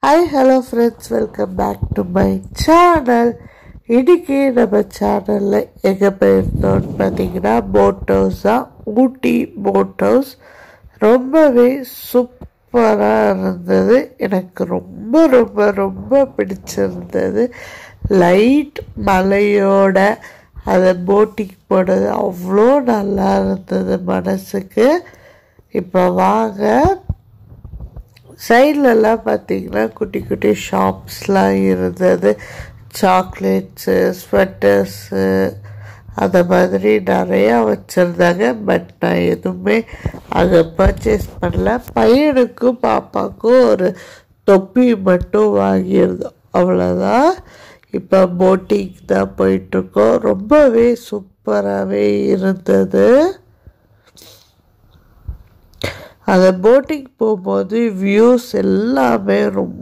Hi hello friends, welcome back to my channel. இன்றைக்கி நம்ம சேனலில் எங்கே போயிருந்தோம்னு பார்த்தீங்கன்னா போட் ஹவுஸ் தான். ஊட்டி போட் ஹவுஸ் ரொம்பவே சூப்பராக இருந்தது. எனக்கு ரொம்ப ரொம்ப ரொம்ப பிடிச்சிருந்தது. லைட் மலையோட அதை போட்டிங் போனது அவ்வளோ நல்லா இருந்தது மனசுக்கு. இப்போ வாங்க, சைட்லலாம் பார்த்திங்கன்னா குட்டி குட்டி ஷாப்ஸ்லாம் இருந்தது. சாக்லேட்ஸு, ஸ்வெட்டர்ஸு அந்த மாதிரி நிறையா வச்சுருந்தாங்க. பட் நான் எதுவுமே அதை பர்ச்சேஸ் பண்ணல. பையனுக்கும் பாப்பாவுக்கும் ஒரு தொப்பி மட்டும் வாங்கியிருந்தோம், அவ்வளோதான். இப்போ போட்டிங் தான் போயிட்டுருக்கோம். ரொம்பவே சூப்பராகவே இருந்தது. அந்த போட்டிங் போகும்போது வியூஸ் எல்லாமே ரொம்ப